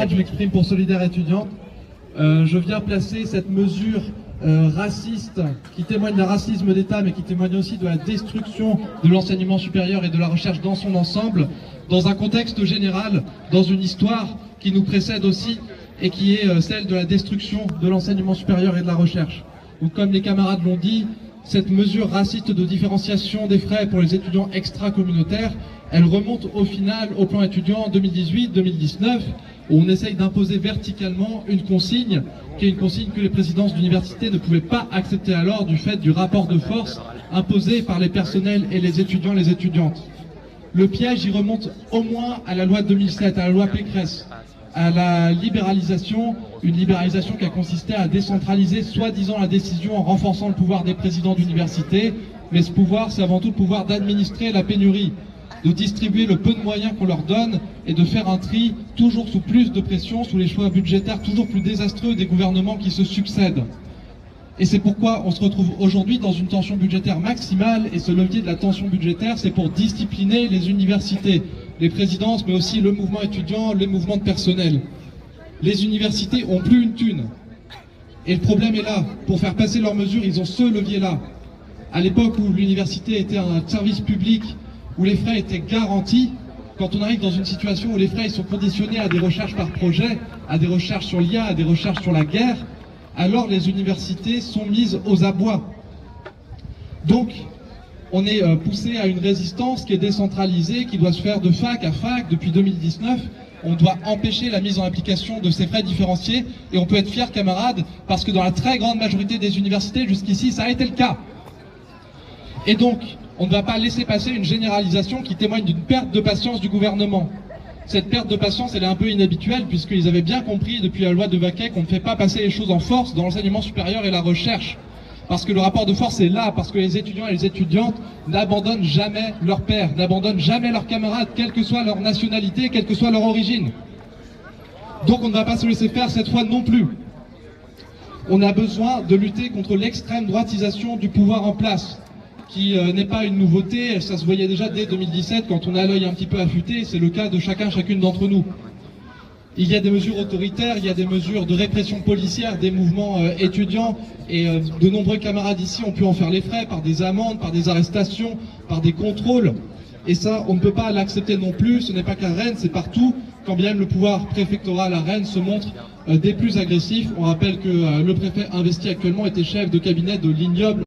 camarades, je m'exprime pour Solidaire étudiante. Je viens placer cette mesure raciste qui témoigne d'un racisme d'État, mais qui témoigne aussi de la destruction de l'enseignement supérieur et de la recherche dans son ensemble, dans un contexte général, dans une histoire qui nous précède aussi et qui est celle de la destruction de l'enseignement supérieur et de la recherche. Donc, comme les camarades l'ont dit, cette mesure raciste de différenciation des frais pour les étudiants extra-communautaires, elle remonte au final au plan étudiant en 2018-2019, où on essaye d'imposer verticalement une consigne, qui est une consigne que les présidences d'université ne pouvaient pas accepter alors du fait du rapport de force imposé par les personnels et les étudiants et les étudiantes. Le piège y remonte au moins à la loi de 2007, à la loi Pécresse, à la libéralisation, une libéralisation qui a consisté à décentraliser soi-disant la décision en renforçant le pouvoir des présidents d'université, mais ce pouvoir, c'est avant tout le pouvoir d'administrer la pénurie, de distribuer le peu de moyens qu'on leur donne et de faire un tri toujours sous plus de pression, sous les choix budgétaires toujours plus désastreux des gouvernements qui se succèdent. Et c'est pourquoi on se retrouve aujourd'hui dans une tension budgétaire maximale, et ce levier de la tension budgétaire, c'est pour discipliner les universités, les présidences, mais aussi le mouvement étudiant, les mouvements de personnel. Les universités ont plus une thune. Et le problème est là. Pour faire passer leurs mesures, ils ont ce levier-là. À l'époque où l'université était un service public, où les frais étaient garantis, quand on arrive dans une situation où les frais sont conditionnés à des recherches par projet, à des recherches sur l'IA, à des recherches sur la guerre, alors les universités sont mises aux abois. Donc, on est poussé à une résistance qui est décentralisée, qui doit se faire de fac à fac depuis 2019. On doit empêcher la mise en application de ces frais différenciés, et on peut être fiers, camarades, parce que dans la très grande majorité des universités, jusqu'ici, ça a été le cas. Et donc, on ne va pas laisser passer une généralisation qui témoigne d'une perte de patience du gouvernement. Cette perte de patience, elle est un peu inhabituelle, puisqu'ils avaient bien compris depuis la loi de Baquet qu'on ne fait pas passer les choses en force dans l'enseignement supérieur et la recherche. Parce que le rapport de force est là, parce que les étudiants et les étudiantes n'abandonnent jamais leur père, n'abandonnent jamais leurs camarades, quelle que soit leur nationalité, quelle que soit leur origine. Donc on ne va pas se laisser faire cette fois non plus. On a besoin de lutter contre l'extrême droitisation du pouvoir en place, qui n'est pas une nouveauté, ça se voyait déjà dès 2017 quand on a l'œil un petit peu affûté, c'est le cas de chacune d'entre nous. Il y a des mesures autoritaires, il y a des mesures de répression policière des mouvements étudiants, et de nombreux camarades ici ont pu en faire les frais par des amendes, par des arrestations, par des contrôles. Et ça, on ne peut pas l'accepter non plus, ce n'est pas qu'à Rennes, c'est partout, quand bien même le pouvoir préfectoral à Rennes se montre des plus agressifs. On rappelle que le préfet investi actuellement était chef de cabinet de l'ignoble